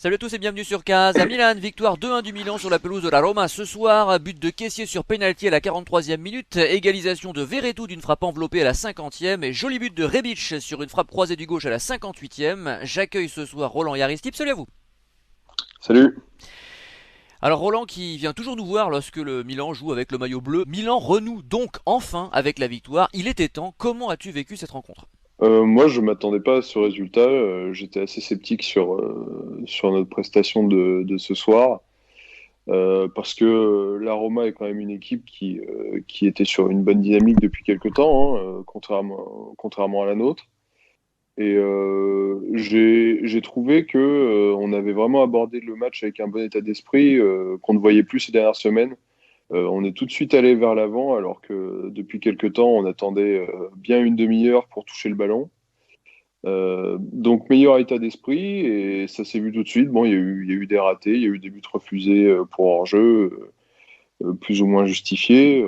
Salut à tous et bienvenue sur Case. À Milan, victoire 2-1 du Milan sur la pelouse de la Roma ce soir. But de Kessié sur penalty à la 43e minute. Égalisation de Verretou d'une frappe enveloppée à la 50e. Et joli but de Rebic sur une frappe croisée du gauche à la 58e. J'accueille ce soir Roland et Aristide. Salut à vous. Salut. Alors Roland qui vient toujours nous voir lorsque le Milan joue avec le maillot bleu. Milan renoue donc enfin avec la victoire. Il était temps. Comment as-tu vécu cette rencontre? Moi, je m'attendais pas à ce résultat. J'étais assez sceptique sur notre prestation de ce soir, parce que la Roma est quand même une équipe qui était sur une bonne dynamique depuis quelques temps, hein, contrairement à la nôtre. Et j'ai trouvé que on avait vraiment abordé le match avec un bon état d'esprit qu'on ne voyait plus ces dernières semaines. On est tout de suite allé vers l'avant, alors que depuis quelques temps, on attendait bien une demi-heure pour toucher le ballon. Donc meilleur état d'esprit et ça s'est vu tout de suite. Bon, il y a eu des ratés, il y a eu des buts refusés pour hors-jeu, plus ou moins justifiés,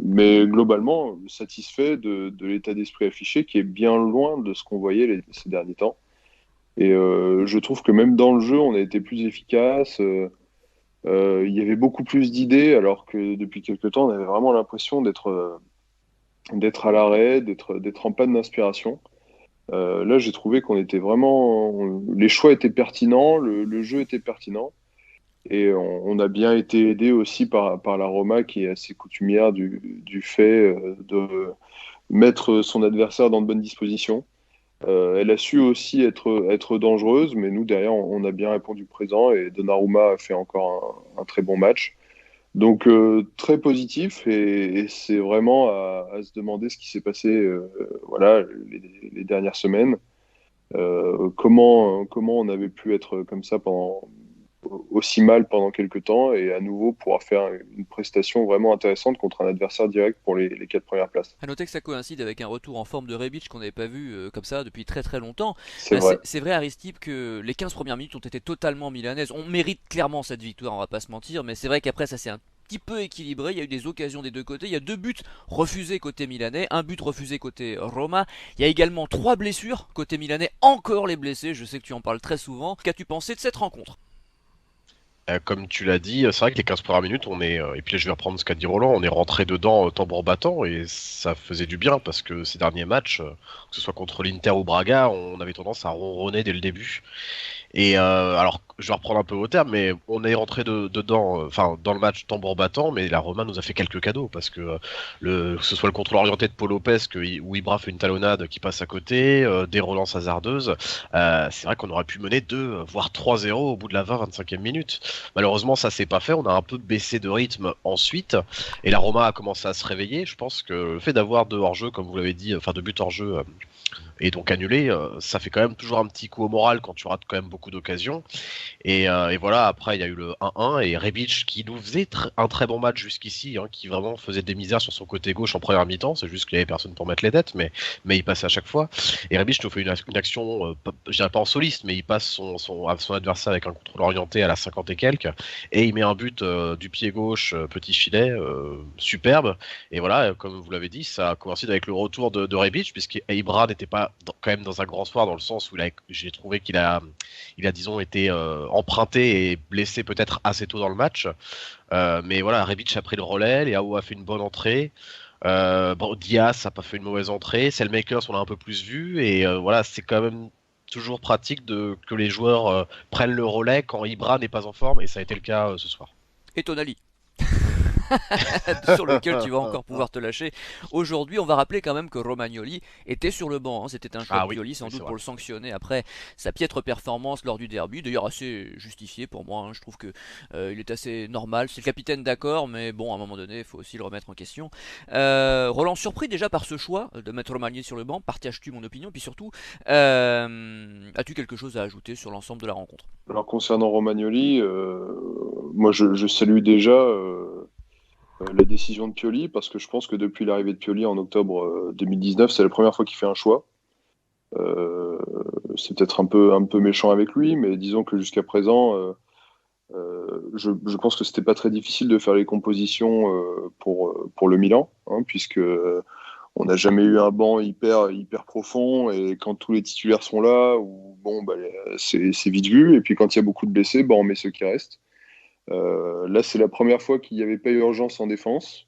mais globalement satisfait de l'état d'esprit affiché qui est bien loin de ce qu'on voyait ces derniers temps. Et je trouve que même dans le jeu, on a été plus efficace. Il y avait beaucoup plus d'idées, alors que depuis quelques temps, on avait vraiment l'impression d'être à l'arrêt, d'être en panne d'inspiration. Là, j'ai trouvé qu'on était vraiment. Les choix étaient pertinents, le jeu était pertinent. Et on a bien été aidé aussi par la Roma, qui est assez coutumière du fait de mettre son adversaire dans de bonnes dispositions. Elle a su aussi être dangereuse, mais nous, derrière, on a bien répondu présent et Donnarumma a fait encore un très bon match. Donc, très positif et c'est vraiment à se demander ce qui s'est passé voilà, les dernières semaines. Comment on avait pu être comme ça aussi mal pendant quelques temps et à nouveau pouvoir faire une prestation vraiment intéressante contre un adversaire direct pour les quatre premières places. À noter que ça coïncide avec un retour en forme de Rebic qu'on n'avait pas vu comme ça depuis très très longtemps. C'est vrai. C'est vrai Aristide que les 15 premières minutes ont été totalement milanaises. On mérite clairement cette victoire, on va pas se mentir, mais c'est vrai qu'après ça s'est un petit peu équilibré, il y a eu des occasions des deux côtés, il y a deux buts refusés côté milanais, un but refusé côté Roma, il y a également trois blessures côté milanais, encore les blessés, je sais que tu en parles très souvent. Qu'as-tu pensé de cette rencontre? Comme tu l'as dit, c'est vrai que les 15 premières minutes, et puis là, je vais reprendre ce qu'a dit Roland, on est rentré dedans tambour battant et ça faisait du bien parce que ces derniers matchs, que ce soit contre l'Inter ou Braga, on avait tendance à ronronner dès le début. Et alors, je vais reprendre un peu au terme, mais on est rentré dedans, enfin dans le match tambour battant, mais la Roma nous a fait quelques cadeaux parce que que ce soit le contrôle orienté de Paul Lopez, où Ibra fait une talonnade qui passe à côté, des relances hasardeuses. C'est vrai qu'on aurait pu mener 2, voire 3-0 au bout de la 20-25e minute. Malheureusement, ça s'est pas fait. On a un peu baissé de rythme ensuite, et la Roma a commencé à se réveiller. Je pense que le fait d'avoir deux hors-jeu, comme vous l'avez dit, enfin deux buts hors-jeu, et donc annulé, ça fait quand même toujours un petit coup au moral quand tu rates quand même beaucoup d'occasions. Et voilà, après il y a eu le 1-1 et Rebic qui nous faisait un très bon match jusqu'ici, hein, qui vraiment faisait des misères sur son côté gauche en première mi-temps. C'est juste qu'il n'y avait personne pour mettre les têtes, mais il passait à chaque fois. Et Rebic nous fait une action, je dirais pas en soliste, mais il passe son adversaire avec un contrôle orienté à la 50 et quelques, et il met un but du pied gauche, petit filet, superbe. Et voilà, comme vous l'avez dit, ça coïncide avec le retour de Rebic, puisque Ibra n'était pas quand même dans un grand soir, dans le sens où j'ai trouvé qu'il a disons été emprunté et blessé peut-être assez tôt dans le match. Mais voilà, Rebic a pris le relais, Leao a fait une bonne entrée. Bon, Diaz a pas fait une mauvaise entrée, Selmakers on l'a un peu plus vu, et voilà, c'est quand même toujours pratique que les joueurs prennent le relais quand Ibra n'est pas en forme, et ça a été le cas ce soir. Et Tonali sur lequel tu vas encore pouvoir te lâcher. Aujourd'hui, on va rappeler quand même que Romagnoli était sur le banc, hein. C'était un choix de Ah oui, Pioli, sans oui c'est doute vrai. pour le sanctionner après sa piètre performance lors du derby. D'ailleurs, assez justifié pour moi, hein. Je trouve que il est assez normal. C'est le capitaine, d'accord, mais bon, à un moment donné, il faut aussi le remettre en question. Roland, surpris déjà par ce choix de mettre Romagnoli sur le banc, partages-tu mon opinion? Puis surtout, as-tu quelque chose à ajouter sur l'ensemble de la rencontre? Alors concernant Romagnoli, moi je salue déjà la décision de Pioli parce que je pense que depuis l'arrivée de Pioli en octobre 2019, c'est la première fois qu'il fait un choix. Euh, c'est peut-être un peu méchant avec lui, mais disons que jusqu'à présent, je pense que c'était pas très difficile de faire les compositions pour le Milan, hein, puisque on n'a jamais eu un banc hyper profond, et quand tous les titulaires sont là, c'est vite vu. Et puis quand il y a beaucoup de blessés, on met ceux qui restent. Là, c'est la première fois qu'il n'y avait pas urgence en défense.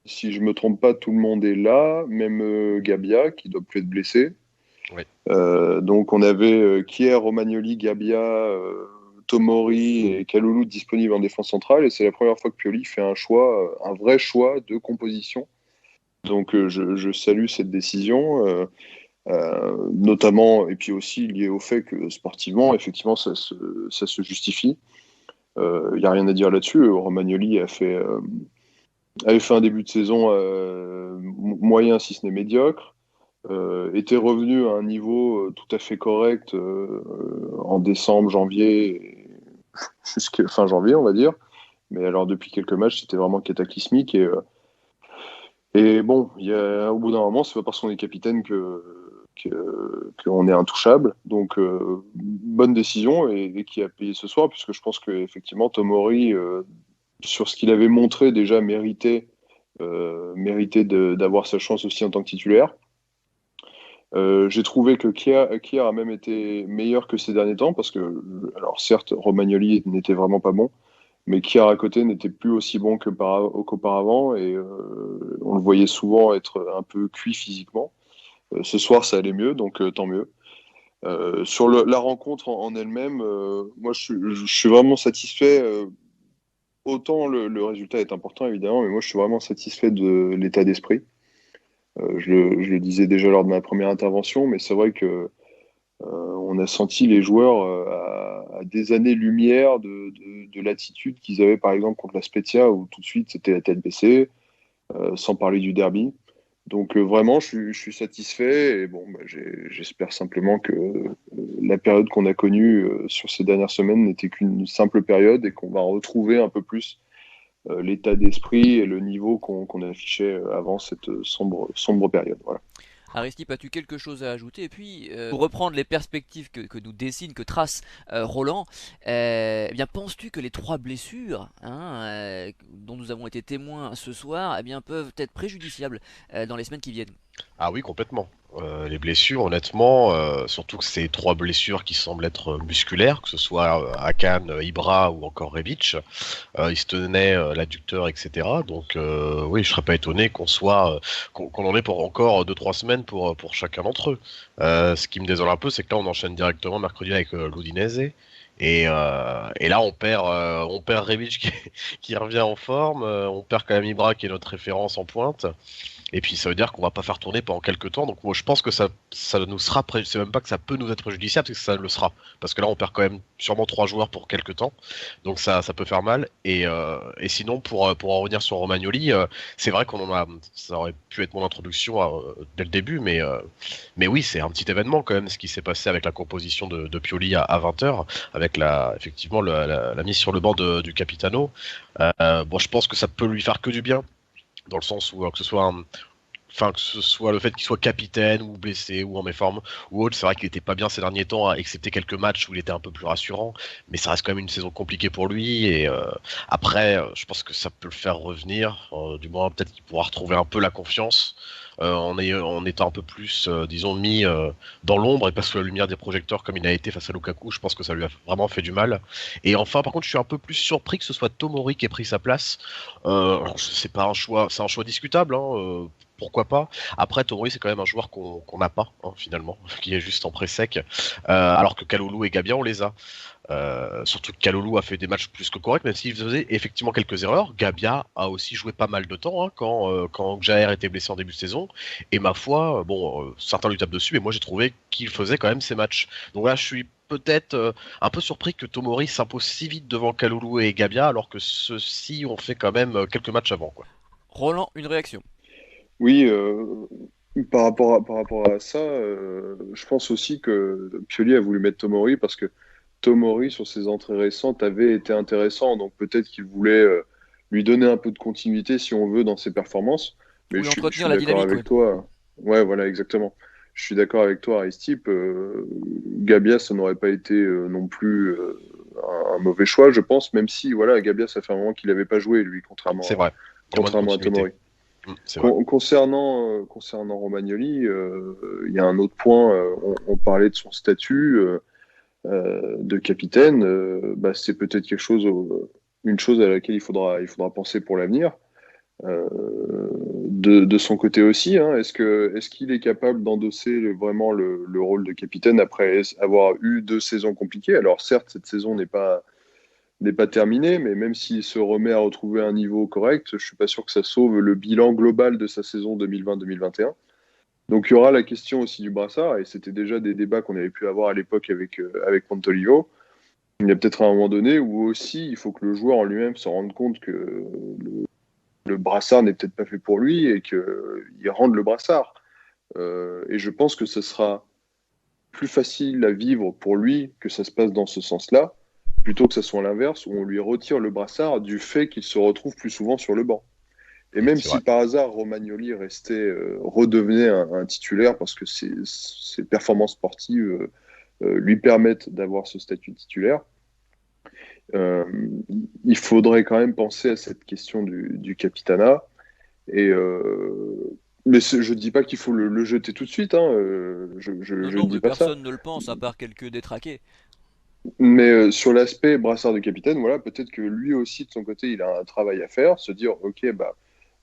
Si je me trompe pas, tout le monde est là, même Gabia qui doit plus être blessé. Oui. Donc on avait Kier, Romagnoli, Gabia, Tomori et Kalulu disponibles en défense centrale, et c'est la première fois que Pioli fait un vrai choix de composition. Donc je salue cette décision, notamment, et puis aussi lié au fait que sportivement, effectivement, ça se justifie. Il n'y a rien à dire là-dessus. Romagnoli avait fait un début de saison moyen, si ce n'est médiocre. Était revenu à un niveau tout à fait correct en décembre, janvier, jusqu'à fin janvier, on va dire. Mais alors, depuis quelques matchs, c'était vraiment cataclysmique. Et bon, au bout d'un moment, c'est pas parce qu'on est capitaine qu'on est intouchable. Donc, bonne décision, et qui a payé ce soir, puisque je pense qu'effectivement, Tomori, sur ce qu'il avait montré, déjà méritait d'avoir sa chance aussi en tant que titulaire. J'ai trouvé que Kier a même été meilleur que ces derniers temps, parce que, alors certes, Romagnoli n'était vraiment pas bon, mais Kier à côté n'était plus aussi bon qu'auparavant, et on le voyait souvent être un peu cuit physiquement. Ce soir, ça allait mieux, donc tant mieux. Sur la rencontre en elle-même, moi je suis vraiment satisfait. Autant le résultat est important évidemment, mais moi je suis vraiment satisfait de l'état d'esprit. Je le disais déjà lors de ma première intervention, mais c'est vrai que on a senti les joueurs à des années-lumière de l'attitude qu'ils avaient par exemple contre la Spezia, où tout de suite c'était la tête baissée, sans parler du derby. Donc vraiment, je suis satisfait, et bon, j'espère simplement que la période qu'on a connue sur ces dernières semaines n'était qu'une simple période, et qu'on va retrouver un peu plus l'état d'esprit et le niveau qu'on affichait avant cette sombre période. Voilà. Aristide, as-tu quelque chose à ajouter? Et puis, pour reprendre les perspectives que nous dessine, que trace Roland, eh bien, penses-tu que les trois blessures dont nous avons été témoins ce soir peuvent être préjudiciables dans les semaines qui viennent? Ah oui, complètement. Les blessures, honnêtement, surtout que c'est trois blessures qui semblent être musculaires, que ce soit Akan, Ibra ou encore Rebic. Il se tenait l'adducteur, etc. Donc oui, je serais pas étonné qu'on en ait pour encore 2-3 semaines pour chacun d'entre eux. Ce qui me désole un peu, c'est que là on enchaîne directement mercredi avec l'Udinese. Et là on perd Rebic qui revient en forme, on perd quand même Ibra qui est notre référence en pointe. Et puis ça veut dire qu'on va pas faire tourner pendant quelques temps. Donc moi je pense que ça nous sera c'est même pas que ça peut nous être préjudiciable, c'est que ça le sera. Parce que là on perd quand même sûrement 3 joueurs pour quelques temps. Donc ça peut faire mal. Et sinon pour en revenir sur Romagnoli, c'est vrai ça aurait pu être mon introduction dès le début, mais oui, c'est un petit événement quand même ce qui s'est passé avec la composition de Pioli à 20h, avec effectivement la mise sur le banc du Capitano. Bon, je pense que ça peut lui faire que du bien, dans le sens où que ce soit le fait qu'il soit capitaine ou blessé ou en méforme ou autre. C'est vrai qu'il était pas bien ces derniers temps, excepté quelques matchs où il était un peu plus rassurant, mais ça reste quand même une saison compliquée pour lui. Et après, je pense que ça peut le faire revenir, du moins peut-être qu'il pourra retrouver un peu la confiance en étant un peu plus, disons, mis dans l'ombre et pas sous la lumière des projecteurs comme il a été face à Lukaku. Je pense que ça lui a vraiment fait du mal. Et enfin, par contre, je suis un peu plus surpris que ce soit Tomori qui ait pris sa place. Alors, c'est pas un choix, c'est un choix discutable, hein, pourquoi pas. Après, Tomori, c'est quand même un joueur qu'on n'a pas, hein, finalement, qui est juste en pré-sec, alors que Kalulu et Gabia, on les a. Surtout que Kalulu a fait des matchs plus que corrects, même s'il faisait effectivement quelques erreurs. Gabia a aussi joué pas mal de temps, hein, quand Jair était blessé en début de saison. Et ma foi, certains lui tapent dessus, mais moi j'ai trouvé qu'il faisait quand même ses matchs. Donc là, je suis peut-être un peu surpris que Tomori s'impose si vite devant Kalulu et Gabia, alors que ceux-ci ont fait quand même quelques matchs avant, quoi. Roland, une réaction? Oui, par rapport à ça, je pense aussi que Pioli a voulu mettre Tomori parce que Tomori, sur ses entrées récentes, avait été intéressant. Donc peut-être qu'il voulait lui donner un peu de continuité, si on veut, dans ses performances. Mais Oui, je entretenir suis la d'accord dynamique, oui. avec toi. Ouais, voilà, exactement. Je suis d'accord avec toi, Aristide. Gabia, ça n'aurait pas été non plus un mauvais choix, je pense, même si, voilà, Gabia, ça fait un moment qu'il n'avait pas joué, lui, C'est vrai, il y a moins de contrairement à continuité. Tomori. C'est vrai. Concernant Romagnoli, il y a un autre point. On parlait de son statut de capitaine. C'est peut-être une chose à laquelle il faudra penser pour l'avenir. De son côté aussi, hein, est-ce qu'il est capable d'endosser vraiment le rôle de capitaine après avoir eu 2 saisons compliquées? Alors certes, cette saison n'est pas terminée, mais même s'il se remet à retrouver un niveau correct, je suis pas sûr que ça sauve le bilan global de sa saison 2020-2021. Donc il y aura la question aussi du brassard, et c'était déjà des débats qu'on avait pu avoir à l'époque avec Montolivo. Il y a peut-être un moment donné où aussi il faut que le joueur en lui-même se rende compte que le brassard n'est peut-être pas fait pour lui et qu'il rende le brassard. Et je pense que ce sera plus facile à vivre pour lui que ça se passe dans ce sens-là, plutôt que ça soit l'inverse, où on lui retire le brassard du fait qu'il se retrouve plus souvent sur le banc. Et même C'est vrai. si par hasard Romagnoli redevenait un titulaire parce que ses performances sportives lui permettent d'avoir ce statut de titulaire, euh, il faudrait quand même penser à cette question du capitanat. Et, mais je ne dis pas qu'il faut le jeter tout de suite, hein, Non, je ne non, dis mais pas ça. personne ne le pense, à part quelques détraqués. Mais sur l'aspect brassard de capitaine, voilà, peut-être que lui aussi, de son côté, il a un travail à faire, se dire, OK,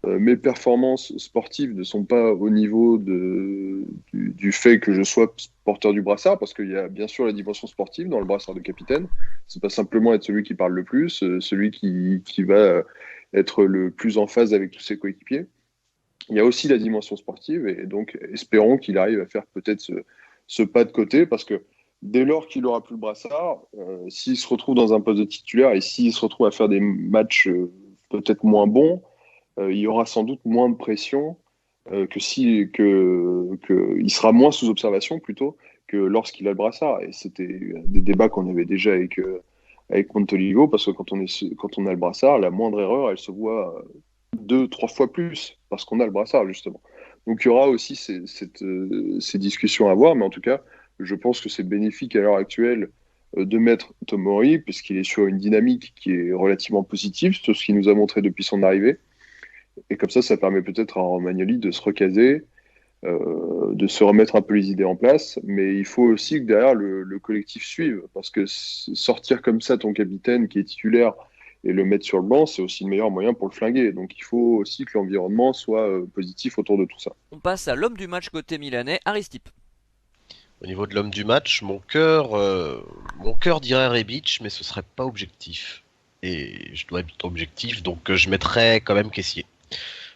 mes performances sportives ne sont pas au niveau du fait que je sois porteur du brassard, parce qu'il y a bien sûr la dimension sportive dans le brassard de capitaine. C'est pas simplement être celui qui parle le plus, celui qui va être le plus en phase avec tous ses coéquipiers. Il y a aussi la dimension sportive, et donc espérons qu'il arrive à faire peut-être ce pas de côté, parce que dès lors qu'il aura plus le brassard, s'il se retrouve dans un poste de titulaire et s'il se retrouve à faire des matchs peut-être moins bons, il y aura sans doute moins de pression il sera moins sous observation plutôt que lorsqu'il a le brassard. Et c'était des débats qu'on avait déjà avec Montolivo, parce que quand on a le brassard, la moindre erreur, elle se voit 2, 3 fois plus parce qu'on a le brassard, justement. Donc il y aura aussi ces discussions à avoir, mais en tout cas, je pense que c'est bénéfique à l'heure actuelle de mettre Tomori, puisqu'il est sur une dynamique qui est relativement positive, c'est ce qu'il nous a montré depuis son arrivée. Et comme ça permet peut-être à Romagnoli de se recaser, de se remettre un peu les idées en place. Mais il faut aussi que derrière le collectif suive, parce que sortir comme ça ton capitaine qui est titulaire et le mettre sur le banc, c'est aussi le meilleur moyen pour le flinguer. Donc il faut aussi que l'environnement soit positif autour de tout ça. On passe à l'homme du match côté milanais, Aristip. Au niveau de l'homme du match, mon cœur dirait Rebic, mais ce serait pas objectif. Et je dois être objectif, donc je mettrais quand même Kessié.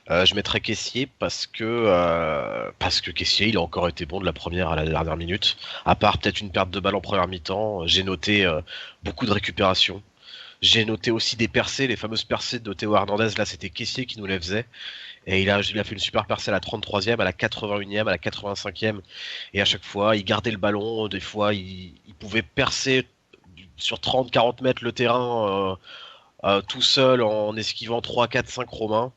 Je mettrais Kessié parce que Kessié, il a encore été bon de la première à la dernière minute. À part peut-être une perte de balle en première mi-temps, j'ai noté beaucoup de récupération. J'ai noté aussi des percées, les fameuses percées de Théo Hernandez. Là, c'était Kessié qui nous les faisait. Et il a fait une super percée à la 33e, à la 81e, à la 85e. Et à chaque fois, il gardait le ballon. Des fois, il pouvait percer sur 30-40 mètres le terrain tout seul en esquivant 3, 4, 5 Romains.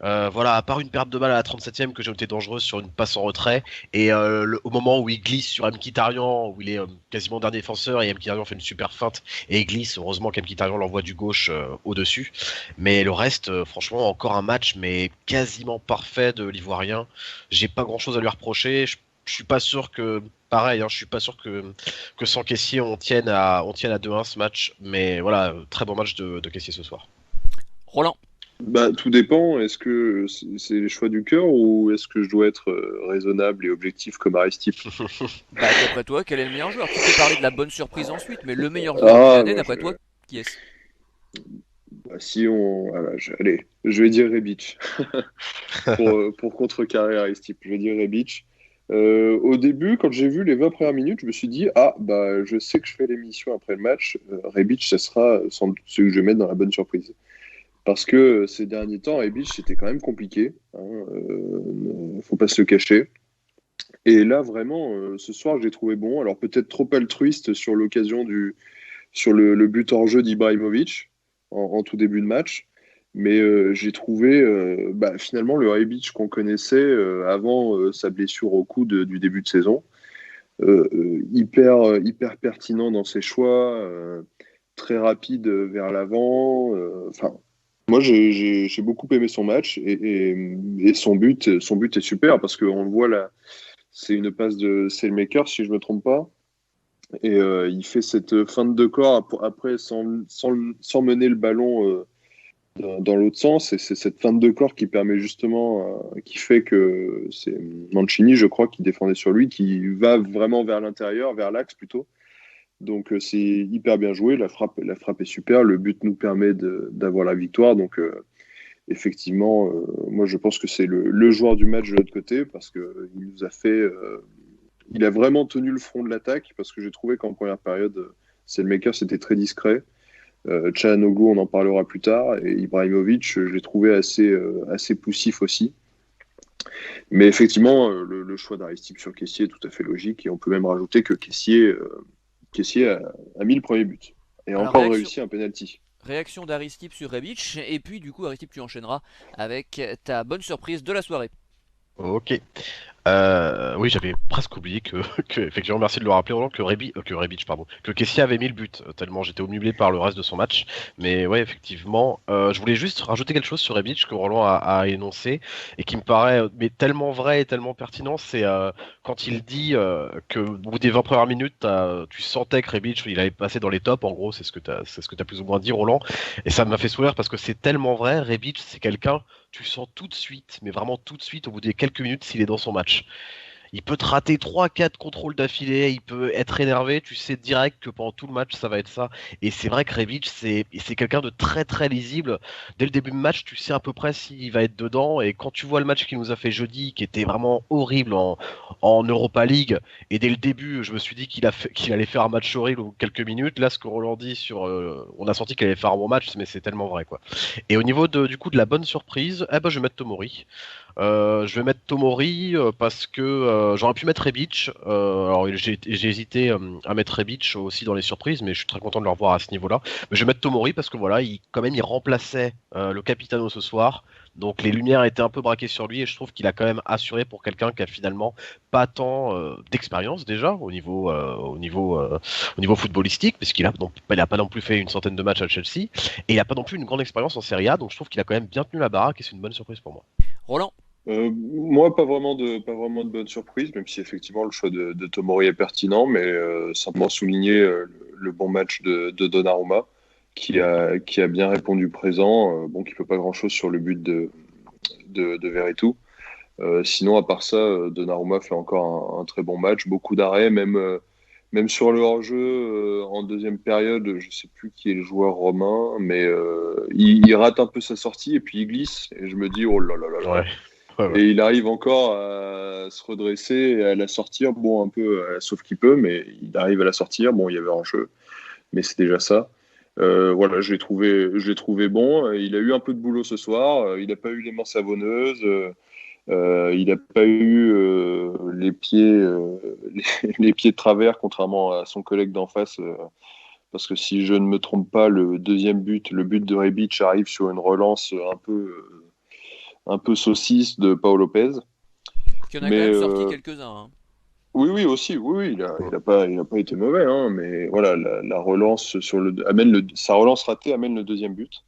Voilà, à part une perte de balle à la 37e que j'ai noté dangereuse sur une passe en retrait, et au moment où il glisse sur Mkhitaryan, où il est quasiment dernier défenseur, et Mkhitaryan fait une super feinte, et il glisse, heureusement qu'Mkhitaryan l'envoie du gauche au-dessus. Mais le reste, franchement, encore un match, mais quasiment parfait de l'Ivoirien. J'ai pas grand-chose à lui reprocher, je suis pas sûr que... Pareil, hein, je suis pas sûr que sans Kessié on tienne à 2-1 ce match, mais voilà, très bon match de Kessié ce soir. Roland. Tout dépend. Est-ce que c'est les choix du cœur ou est-ce que je dois être raisonnable et objectif comme Aristide? Bah, d'après toi, quel est le meilleur joueur? Tu peux parler de la bonne surprise ensuite, mais le meilleur joueur Ah, milanais, d'après toi, qui est-ce? si on. Allez, je vais dire Rebic pour contrecarrer Aristide. Je vais dire Rebic. Au début, quand j'ai vu les 20 premières minutes, je me suis dit, je sais que je fais l'émission après le match. Rebic, ça sera sans doute ce que je vais mettre dans la bonne surprise. Parce que ces derniers temps, Rebic, c'était quand même compliqué. Faut pas se le cacher. Et là, vraiment, ce soir, je l'ai trouvé bon. Alors peut-être trop altruiste sur sur le but hors jeu d'Ibrahimovic en tout début de match. Mais j'ai trouvé finalement le Rebic qu'on connaissait avant sa blessure au coude du début de saison. Hyper pertinent dans ses choix, très rapide vers l'avant. Enfin, Moi, j'ai beaucoup aimé son match et son but est super parce qu'on le voit là, c'est une passe de Saelmaker, si je me trompe pas. Et il fait cette feinte de corps après sans mener le ballon dans l'autre sens. Et c'est cette feinte de corps qui permet justement, qui fait que c'est Mancini, je crois, qui défendait sur lui, qui va vraiment vers l'intérieur, vers l'axe plutôt. Donc c'est hyper bien joué. La frappe est super. Le but nous permet d'avoir la victoire. Donc effectivement, moi je pense que c'est le joueur du match de l'autre côté parce que il nous a fait il a vraiment tenu le front de l'attaque parce que j'ai trouvé qu'en première période, Selmaker c'était très discret. Çalhanoğlu, on en parlera plus tard, et Ibrahimovic, je l'ai trouvé assez poussif aussi. Mais effectivement, le choix d'Aristide sur Kessié est tout à fait logique, et on peut même rajouter que Kessié a mis le premier but et a Alors, encore réussi un penalty. réaction d'Aristip sur Rebic, et puis du coup Aristip tu enchaîneras avec ta bonne surprise de la soirée. Ok. Oui, j'avais presque oublié effectivement, merci de le rappeler, Roland, Rebic, pardon, que Kessie avait mis le but, tellement j'étais omnublé par le reste de son match. Mais ouais, effectivement, je voulais juste rajouter quelque chose sur Rebic que Roland a énoncé et qui me paraît mais tellement vrai et tellement pertinent, c'est quand il dit que au bout des 20 premières minutes, tu sentais que Rebic, il allait passer dans les tops. En gros, c'est ce que t'as plus ou moins dit, Roland. Et ça m'a fait sourire parce que c'est tellement vrai. Rebic, c'est quelqu'un, tu sens tout de suite, mais vraiment tout de suite, au bout des quelques minutes, s'il est dans son match. Il peut te rater 3-4 contrôles d'affilée, il peut être énervé, tu sais direct que pendant tout le match ça va être ça. Et c'est vrai que Rebic c'est quelqu'un de très très lisible. Dès le début de match, tu sais à peu près s'il va être dedans. Et quand tu vois le match qu'il nous a fait jeudi, qui était vraiment horrible en Europa League, et dès le début, je me suis dit qu'il allait faire un match horrible au quelques minutes. Là, ce que Roland dit on a senti qu'il allait faire un bon match, mais c'est tellement vrai quoi. Et au niveau du coup de la bonne surprise, eh ben, je vais mettre Tomori. Je vais mettre Tomori parce que j'aurais pu mettre Rebic. Alors j'ai hésité à mettre Rebic aussi dans les surprises, mais je suis très content de le revoir à ce niveau-là. Mais je vais mettre Tomori parce que voilà, quand même il remplaçait le Capitano ce soir. Donc les lumières étaient un peu braquées sur lui et je trouve qu'il a quand même assuré pour quelqu'un qui a finalement pas tant d'expérience déjà au niveau footballistique, puisqu'il il a pas non plus fait une centaine de matchs à Chelsea et il a pas non plus une grande expérience en Serie A. Donc je trouve qu'il a quand même bien tenu la baraque et c'est une bonne surprise pour moi. Roland. Moi, pas vraiment de bonne surprise, même si effectivement le choix de Tomori est pertinent, mais simplement souligner le bon match de Donnarumma, qui a bien répondu présent, bon, qui peut pas grand-chose sur le but de Veretout. Sinon, à part ça, Donnarumma fait encore un très bon match, beaucoup d'arrêts, même sur le hors-jeu en deuxième période, je sais plus qui est le joueur romain, mais il rate un peu sa sortie et puis il glisse, et je me dis, oh là là là là. Ouais. Ouais, ouais. Et il arrive encore à se redresser et à la sortir, bon, un peu sauf qu'il peut, mais il arrive à la sortir. Bon, il y avait un jeu, mais c'est déjà ça. Voilà, je l'ai trouvé bon. Il a eu un peu de boulot ce soir. Il n'a pas eu les mains savonneuses. Il n'a pas eu les pieds de travers, contrairement à son collègue d'en face. Parce que si je ne me trompe pas, le deuxième but, le but de Rebic arrive sur une relance un peu saucisse de Paul Lopez. Qui en a quand Mais même sorti quelques-uns, hein. oui, oui, aussi, oui, oui, il a pas été mauvais, hein, mais voilà, la relance sa relance ratée amène le deuxième but.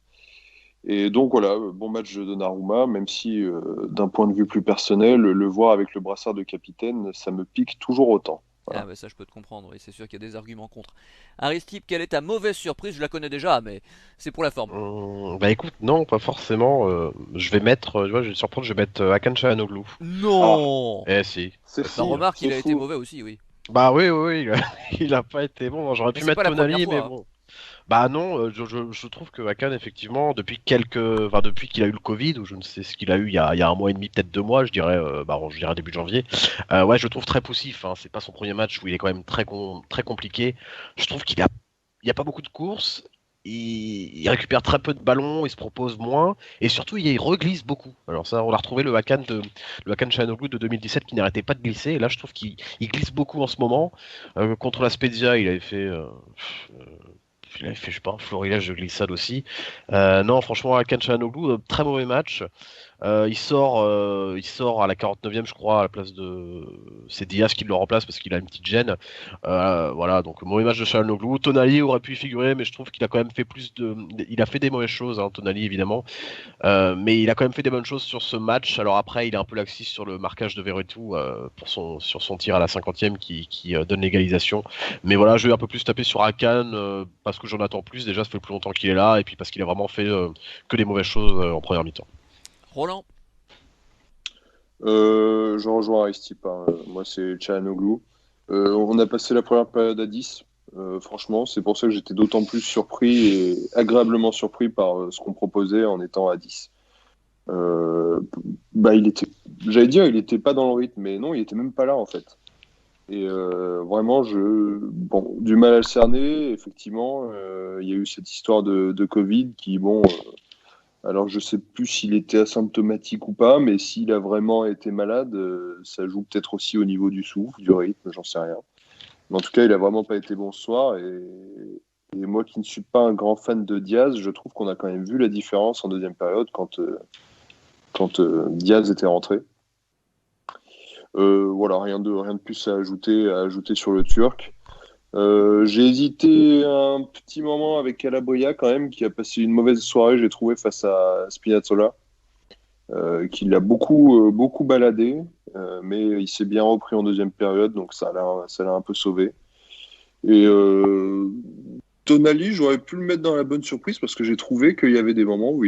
Et donc voilà, bon match de Donnarumma, même si d'un point de vue plus personnel, le voir avec le brassard de capitaine, ça me pique toujours autant. Ah Voilà. bah ça je peux te comprendre, et c'est sûr qu'il y a des arguments contre. Aristide, quelle est ta mauvaise surprise? Je la connais déjà, mais c'est pour la forme. Bah écoute, non, pas forcément. Je vais mettre, tu vois, je vais te surprendre, je vais mettre Hakan Çalhanoğlu. Ah, Non. Eh si, c'est Bah si. fou, remarque, il c'est a été fou. mauvais aussi, oui. Bah oui, oui, oui, il a pas été bon. J'aurais Mais pu c'est mettre pas la première Tonali, mais fois, hein. bon. Bah non, je trouve que Hakan, effectivement, depuis qu'il a eu le Covid, ou je ne sais ce qu'il a eu il y a un mois et demi, peut-être 2 mois, je dirais, je dirais début janvier. Ouais, je le trouve très poussif. Hein. C'est pas son premier match où il est quand même très compliqué. Je trouve il y a pas beaucoup de courses. Il récupère très peu de ballons, il se propose moins, et surtout il reglisse beaucoup. Alors ça, on a retrouvé le Hakan Çalhanoğlu de 2017 qui n'arrêtait pas de glisser, et là je trouve qu'il glisse beaucoup en ce moment. Contre la Spezia, il avait fait Il avait fait, je sais pas, un florilège de glissade aussi. Non, franchement, Hakan Çalhanoğlu, très mauvais match. Il sort à la 49e, je crois, à la place de. C'est Diaz qui le remplace parce qu'il a une petite gêne. Voilà, donc mauvais match de Çalhanoğlu. Tonali aurait pu y figurer, mais je trouve qu'il a quand même fait plus de. Il a fait des mauvaises choses, hein, Tonali évidemment. Mais il a quand même fait des bonnes choses sur ce match. Alors après, il est un peu laxiste sur le marquage de Verretou sur son tir à la 50e qui donne l'égalisation. Mais voilà, je vais un peu plus taper sur Hakan parce que j'en attends plus. Déjà, ça fait plus longtemps qu'il est là et puis parce qu'il a vraiment fait que des mauvaises choses en première mi-temps. Roland. Je rejoins Aristide, hein. Moi, c'est Çalhanoğlu. On a passé la première période à 10. Franchement, c'est pour ça que j'étais d'autant plus surpris et agréablement surpris par ce qu'on proposait en étant à 10. Il était pas dans le rythme, mais non, il était même pas là en fait. Et vraiment, du mal à le cerner. Effectivement, il y a eu cette histoire de Covid qui, alors je sais plus s'il était asymptomatique ou pas, mais s'il a vraiment été malade, ça joue peut-être aussi au niveau du souffle, du rythme, j'en sais rien. Mais en tout cas, il a vraiment pas été bon ce soir. Et moi qui ne suis pas un grand fan de Diaz, je trouve qu'on a quand même vu la différence en deuxième période quand Diaz était rentré. Voilà, rien de plus à ajouter sur le Turc. J'ai hésité un petit moment avec Calabria quand même, qui a passé une mauvaise soirée, j'ai trouvé, face à Spinazzola, qui l'a beaucoup baladé, mais il s'est bien repris en deuxième période, donc ça l'a un peu sauvé. Et Tonali, j'aurais pu le mettre dans la bonne surprise parce que j'ai trouvé qu'il y avait des moments où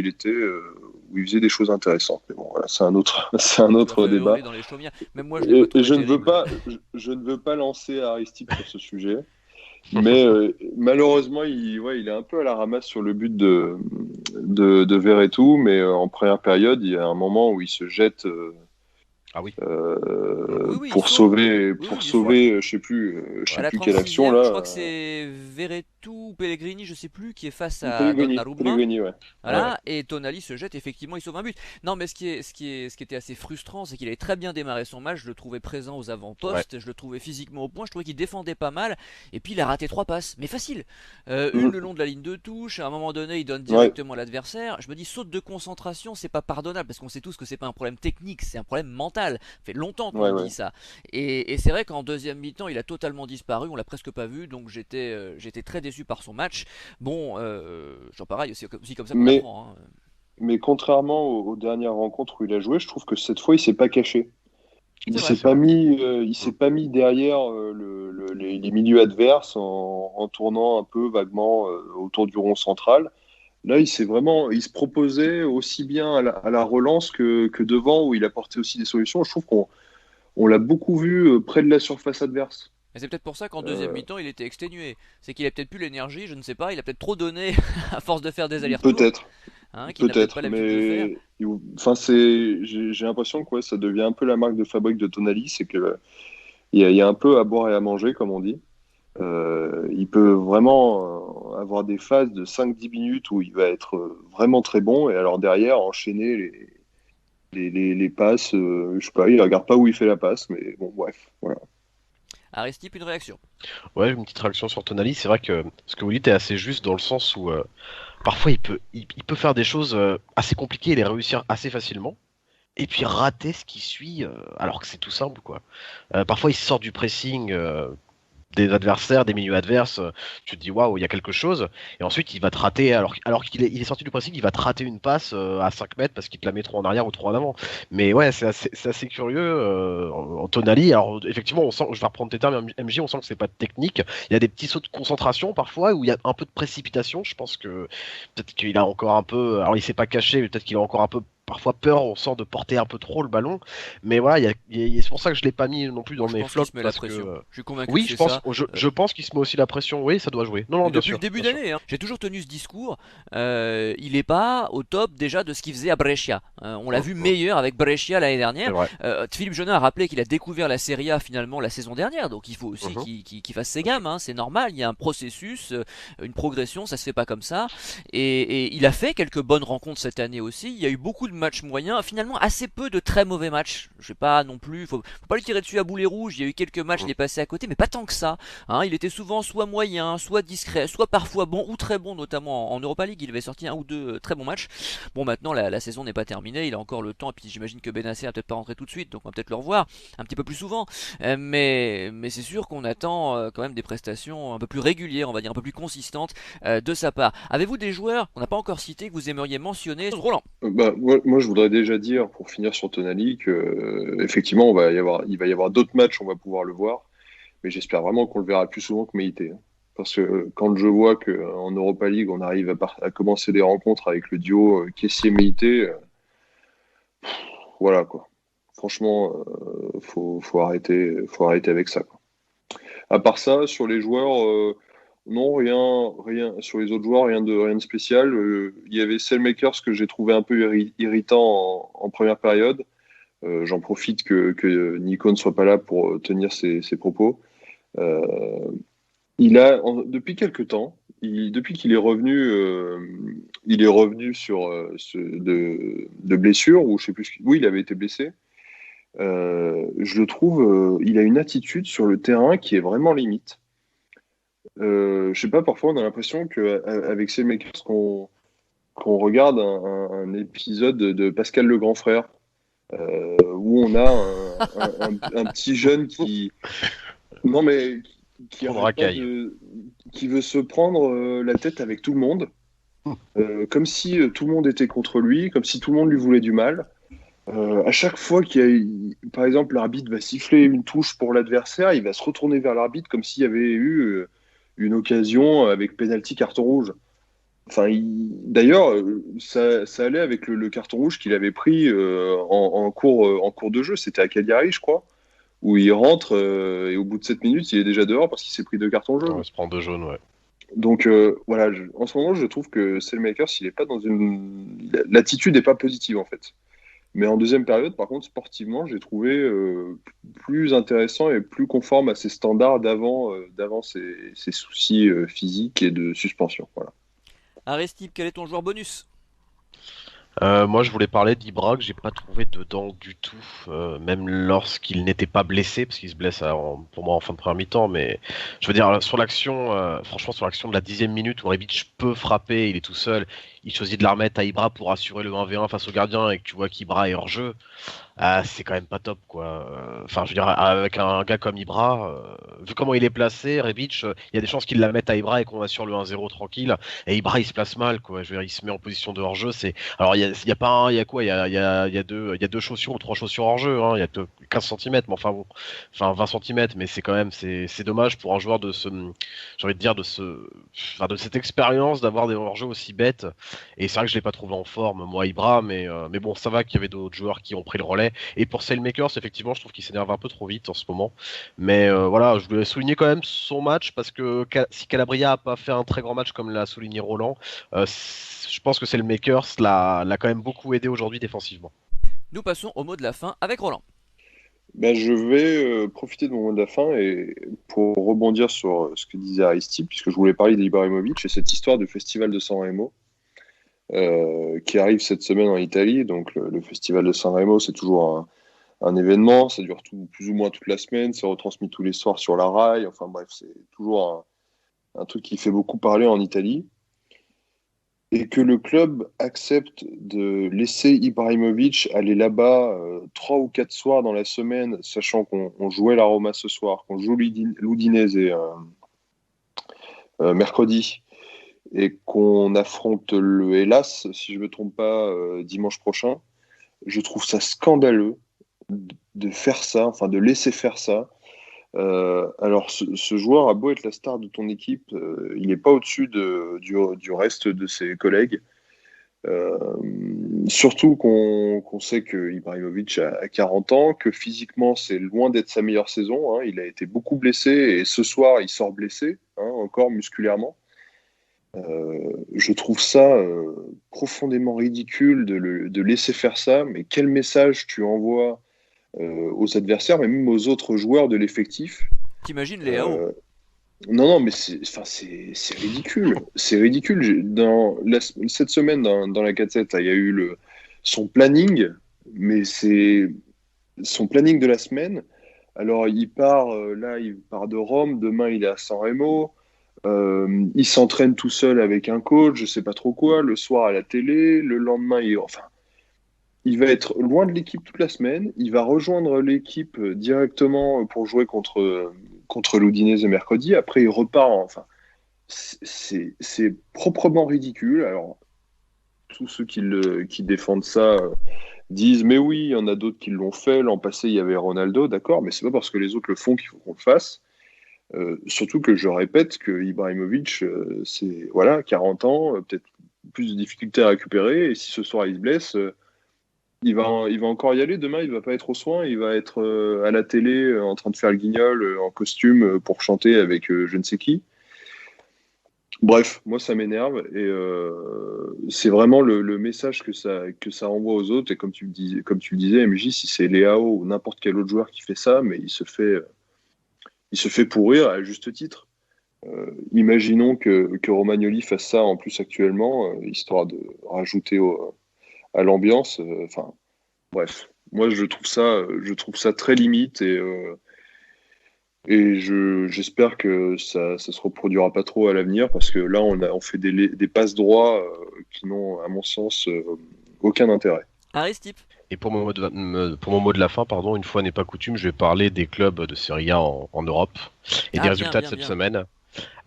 où il faisait des choses intéressantes. Mais bon, voilà, c'est un autre débat. Dans les chaumières. Même moi, je l'ai pas trouvé Je ne veux pas lancer Aristide sur ce sujet. Mais malheureusement, il est un peu à la ramasse sur le but de Verretou. Mais en première période, il y a un moment où il se jette Ah oui. pour sauver, je sais plus quelle action là. Je crois que c'est Verretou ou Pellegrini, je sais plus, qui est face à Donnarumma. Pellegrini, ouais. Voilà, et Tonali se jette, effectivement, il sauve un but. Non, mais ce qui était assez frustrant, c'est qu'il avait très bien démarré son match. Je le trouvais présent aux avant-postes, je le trouvais physiquement au point, je trouvais qu'il défendait pas mal. Et puis il a raté 3 passes, mais facile. Une le long de la ligne de touche. À un moment donné, il donne directement à l'adversaire. Je me dis, saute de concentration, c'est pas pardonnable parce qu'on sait tous que c'est pas un problème technique, c'est un problème mental. Ça fait longtemps qu'on dit ça. Et c'est vrai qu'en deuxième mi-temps, il a totalement disparu. On l'a presque pas vu, donc j'étais très déçu par son match. Bon, genre pareil, c'est aussi comme ça qu'on apprend. Hein. Mais contrairement aux dernières rencontres où il a joué, je trouve que cette fois, il s'est pas caché. Il s'est pas mis derrière les milieux adverses en tournant un peu vaguement autour du rond central. Là, il se proposait aussi bien à la relance que devant, où il apportait aussi des solutions. Je trouve qu'on l'a beaucoup vu près de la surface adverse. Mais c'est peut-être pour ça qu'en deuxième mi-temps, il était exténué. C'est qu'il a peut-être plus l'énergie, je ne sais pas. Il a peut-être trop donné à force de faire des allers-retours. Peut-être. Qu'il n'a peut-être pas l'habitude de faire. Enfin, j'ai l'impression que ça devient un peu la marque de fabrique de Tonali, c'est que il y a un peu à boire et à manger, comme on dit. Il peut vraiment avoir des phases de 5-10 minutes où il va être vraiment très bon, et alors derrière enchaîner les passes, je sais pas, il regarde pas où il fait la passe, mais bon, bref, voilà. Aristide, une réaction? Ouais, une petite réaction sur Tonali. C'est vrai que ce que vous dites est assez juste dans le sens où parfois il peut faire des choses assez compliquées et les réussir assez facilement. Et puis rater ce qui suit, alors que c'est tout simple, quoi. Parfois il sort du pressing des adversaires, des milieux adverses, tu te dis waouh, il y a quelque chose, et ensuite il va te rater, alors qu'il il est sorti du pressing, il va te rater une passe à 5 mètres parce qu'il te la met trop en arrière ou trop en avant. Mais ouais, c'est assez curieux en Tonali. Alors effectivement, on sent, je vais reprendre tes termes, MJ, on sent que c'est pas technique. Il y a des petits sauts de concentration parfois où il y a un peu de précipitation. Je pense que peut-être qu'il a encore un peu, alors il s'est pas caché, mais peut-être qu'il a encore un peu parfois peur, on sent, de porter un peu trop le ballon. Mais voilà, c'est pour ça que je l'ai pas mis non plus dans mes flops. Parce que je suis convaincu oui, que c'est ça. Je pense qu'il se met aussi la pression. Oui, ça doit jouer. Non, bien depuis sûr, le début d'année, hein. J'ai toujours tenu ce discours. Il est pas au top déjà de ce qu'il faisait à Brescia. On l'a vu meilleur avec Brescia l'année dernière. Philippe Jeunet a rappelé qu'il a découvert la Serie A finalement la saison dernière, donc il faut aussi qu'il fasse ses gammes. Hein. C'est normal, il y a un processus, une progression, ça se fait pas comme ça. Et il a fait quelques bonnes rencontres cette année aussi. Il y a eu beaucoup de matchs moyens, finalement assez peu de très mauvais matchs. Je sais pas non plus, faut pas lui tirer dessus à boulet rouge. Il y a eu quelques matchs, il est passé à côté, mais pas tant que ça. Hein, il était souvent soit moyen, soit discret, soit parfois bon ou très bon, notamment en Europa League. Il avait sorti un ou deux très bons matchs. Bon, maintenant la saison n'est pas terminée, il a encore le temps. Et puis j'imagine que Benasser va peut-être pas rentrer tout de suite, donc on va peut-être le revoir un petit peu plus souvent. Mais c'est sûr qu'on attend quand même des prestations un peu plus régulières, on va dire un peu plus consistantes de sa part. Avez-vous des joueurs qu'on n'a pas encore cités que vous aimeriez mentionner? Roland. Moi, je voudrais déjà dire, pour finir sur Tonali, que effectivement, il va y avoir d'autres matchs, on va pouvoir le voir, mais j'espère vraiment qu'on le verra plus souvent que Meïté. Hein. Parce que quand je vois qu'en Europa League, on arrive à commencer des rencontres avec le duo Kessié-Meïté, voilà quoi. Franchement, faut arrêter avec ça. Quoi. À part ça, sur les joueurs, non, rien. Sur les autres joueurs, rien de spécial. Il y avait Selmakers que j'ai trouvé un peu irritant en première période. J'en profite que Nico ne soit pas là pour tenir ses propos. Depuis quelques temps, depuis qu'il il est revenu sur de blessure, ou je sais plus. Oui, il avait été blessé. Je le trouve, il a une attitude sur le terrain qui est vraiment limite. Je sais pas, parfois on a l'impression qu'avec ces makers qu'on regarde un épisode de Pascal le Grand Frère, où on a un petit jeune qui, non mais qui arrête pas qui veut se prendre la tête avec tout le monde, comme si tout le monde était contre lui, comme si tout le monde lui voulait du mal. À chaque fois par exemple, l'arbitre va siffler une touche pour l'adversaire, il va se retourner vers l'arbitre comme s'il y avait eu une occasion avec pénalty carton rouge. Enfin, d'ailleurs, ça allait avec le carton rouge qu'il avait pris en cours de jeu. C'était à Cagliari, je crois, où il rentre et au bout de 7 minutes, il est déjà dehors parce qu'il s'est pris 2 cartons jaunes. Il se prend 2 jaunes, ouais. Donc voilà, en ce moment, je trouve que Selmakers, il est pas l'attitude n'est pas positive en fait. Mais en deuxième période, par contre, sportivement, j'ai trouvé plus intéressant et plus conforme à ses standards d'avant ses soucis physiques et de suspension. Voilà. Aristide, quel est ton joueur bonus? Moi, je voulais parler d'Ibra que j'ai pas trouvé dedans du tout, même lorsqu'il n'était pas blessé, parce qu'il se blesse pour moi en fin de première mi-temps. Mais je veux dire, sur l'action, franchement, sur l'action de la 10e minute où Rebic peut frapper, il est tout seul, il choisit de la remettre à Ibra pour assurer le 1v1 face au gardien et que tu vois qu'Ibra est hors jeu. C'est quand même pas top, quoi. Enfin, je veux dire, avec un gars comme Ibra, vu comment il est placé, Rebic, il y a des chances qu'il la mette à Ibra et qu'on assure le 1-0 tranquille. Et Ibra, il se place mal, quoi. Je veux dire, il se met en position de hors-jeu. Alors, il y a pas un, il y a quoi? Il y a deux chaussures ou 3 chaussures hors-jeu. Hein. Il y a 15 cm, mais enfin bon, 20 cm. Mais c'est quand même, c'est dommage pour un joueur j'ai envie de dire, de cette expérience d'avoir des hors-jeux aussi bêtes. Et c'est vrai que je l'ai pas trouvé en forme, moi, Ibra, mais bon, ça va qu'il y avait d'autres joueurs qui ont pris le relais. Et pour Sailmakers, effectivement, je trouve qu'il s'énerve un peu trop vite en ce moment. Mais voilà, je voulais souligner quand même son match parce que si Calabria a pas fait un très grand match comme l'a souligné Roland, je pense que Sailmakers l'a quand même beaucoup aidé aujourd'hui défensivement. Nous passons au mot de la fin avec Roland. Je vais profiter de mon mot de la fin et pour rebondir sur ce que disait Aristide, puisque je voulais parler d'Ibrahimovic et cette histoire de festival de San Remo. Qui arrive cette semaine en Italie. Donc le festival de San Remo, c'est toujours un événement, ça dure plus ou moins toute la semaine, c'est retransmis tous les soirs sur la Rai, enfin bref, c'est toujours un truc qui fait beaucoup parler en Italie. Et que le club accepte de laisser Ibrahimovic aller là-bas 3 ou 4 soirs dans la semaine, sachant qu'on jouait la Roma ce soir, qu'on joue l'Udinese mercredi, et qu'on affronte le Hellas, si je ne me trompe pas, dimanche prochain, je trouve ça scandaleux de faire ça, enfin de laisser faire ça. Alors ce joueur a beau être la star de ton équipe, il n'est pas au-dessus du reste de ses collègues. Surtout qu'on sait que Ibrahimovic a 40 ans, que physiquement c'est loin d'être sa meilleure saison. Hein. Il a été beaucoup blessé et ce soir il sort blessé, hein, encore musculairement. Je trouve ça profondément ridicule de laisser faire ça, mais quel message tu envoies aux adversaires, mais même aux autres joueurs de l'effectif. T'imagines les AO? Non, mais c'est ridicule. C'est ridicule. Cette semaine, dans la 4-7, il y a eu son planning, mais c'est son planning de la semaine. Alors, il part de Rome, demain il est à San Remo, il s'entraîne tout seul avec un coach, je sais pas trop quoi, le soir à la télé, le lendemain, il va être loin de l'équipe toute la semaine, il va rejoindre l'équipe directement pour jouer contre l'Udinese mercredi, après il repart, enfin, c'est proprement ridicule. Alors, tous ceux qui défendent ça disent, mais oui, il y en a d'autres qui l'ont fait. L'an passé, il y avait Ronaldo, d'accord, mais c'est pas parce que les autres le font qu'il faut qu'on le fasse. Surtout que je répète que Ibrahimovic, c'est voilà, 40 ans, peut-être plus de difficultés à récupérer. Et si ce soir il se blesse, il va encore y aller. Demain, il va pas être aux soins. Il va être à la télé en train de faire le guignol en costume pour chanter avec je ne sais qui. Bref, moi ça m'énerve et c'est vraiment le message que ça envoie aux autres. Et comme tu le disais, MJ, si c'est Léao ou n'importe quel autre joueur qui fait ça, mais il se fait pourrir à juste titre. Imaginons que Romagnoli fasse ça en plus actuellement, histoire de rajouter à l'ambiance. Enfin, bref, moi je trouve ça très limite et j'espère que ça se reproduira pas trop à l'avenir parce que là, on fait des passes droits qui n'ont, à mon sens, aucun intérêt. Aristip. Et pour mon mot de la fin, pardon, une fois n'est pas coutume, je vais parler des clubs de Serie A en Europe et des Ah, résultats de cette bien. semaine.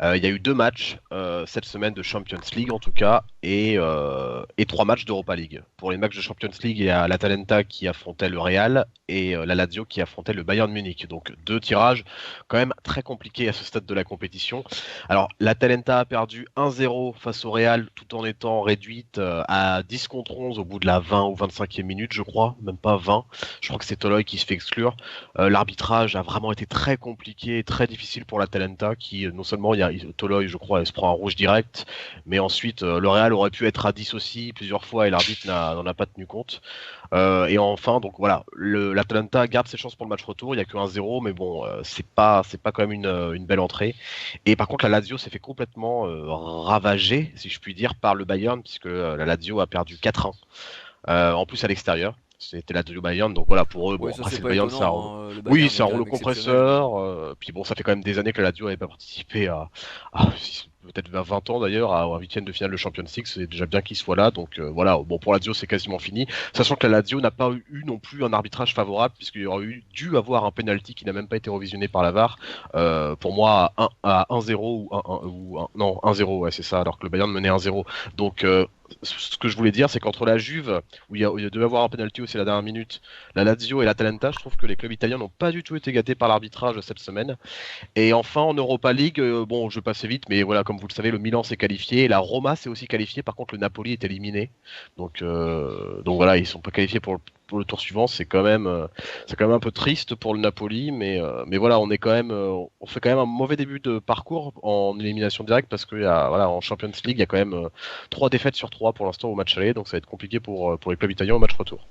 Il y a eu 2 matchs cette semaine de Champions League en tout cas et 3 matchs d'Europa League. Pour les matchs de Champions League, il y a l'Atalanta qui affrontait le Real et la Lazio qui affrontait le Bayern Munich. Donc 2 tirages quand même très compliqués à ce stade de la compétition. Alors l'Atalanta a perdu 1-0 face au Real tout en étant réduite à 10 contre 11 au bout de la 20 ou 25e minute je crois, même pas 20. Je crois que c'est Toloi qui se fait exclure. L'arbitrage a vraiment été très compliqué, très difficile pour l'Atalanta qui non seulement il y a Toloi, je crois, elle se prend un rouge direct, mais ensuite le Real aurait pu être à 10 aussi plusieurs fois et l'arbitre n'en a pas tenu compte. Et enfin, donc voilà, l'Atalanta garde ses chances pour le match retour. Il y a que 1-0, mais bon, c'est pas quand même une belle entrée. Et par contre, la Lazio s'est fait complètement ravager, si je puis dire, par le Bayern, puisque la Lazio a perdu 4-1. En plus à l'extérieur. C'était la Lazio Bayern, donc voilà pour eux. Bon, Oui, ça après c'est c'est le pas Bayern, ça. étonnant, hein. Le Oui, Bayern est c'est un quand rouleau même exceptionnel. compresseur. Puis bon, ça fait quand même des années que la Lazio n'avait pas participé à peut-être 20 ans d'ailleurs, à un huitième de finale de Champions League. C'est déjà bien qu'il soit là. Donc voilà, bon pour la Lazio c'est quasiment fini. Sachant que la Lazio n'a pas eu non plus un arbitrage favorable, puisqu'il y aurait dû avoir un penalty qui n'a même pas été revisionné par la VAR. Pour moi à 1-0 non 1-0, ouais c'est ça, alors que le Bayern menait 1-0. Donc ce que je voulais dire, c'est qu'entre la Juve, où il devait avoir un penalty aussi à la dernière minute, la Lazio et l'Atalanta, je trouve que les clubs italiens n'ont pas du tout été gâtés par l'arbitrage cette semaine. Et enfin, en Europa League, bon, je vais passer vite, mais voilà, comme vous le savez, le Milan s'est qualifié, la Roma s'est aussi qualifiée, par contre, le Napoli est éliminé. Donc voilà, ils sont pas qualifiés pour le tour suivant, c'est quand même un peu triste pour le Napoli, mais voilà, on fait quand même un mauvais début de parcours en élimination directe parce que voilà, en Champions League, il y a quand même 3 défaites sur 3 pour l'instant au match aller, donc ça va être compliqué pour les clubs italiens au match retour.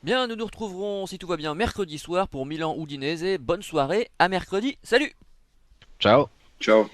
Bien, nous nous retrouverons si tout va bien mercredi soir pour Milan Udinese. Bonne soirée, à mercredi. Salut! Ciao! Ciao.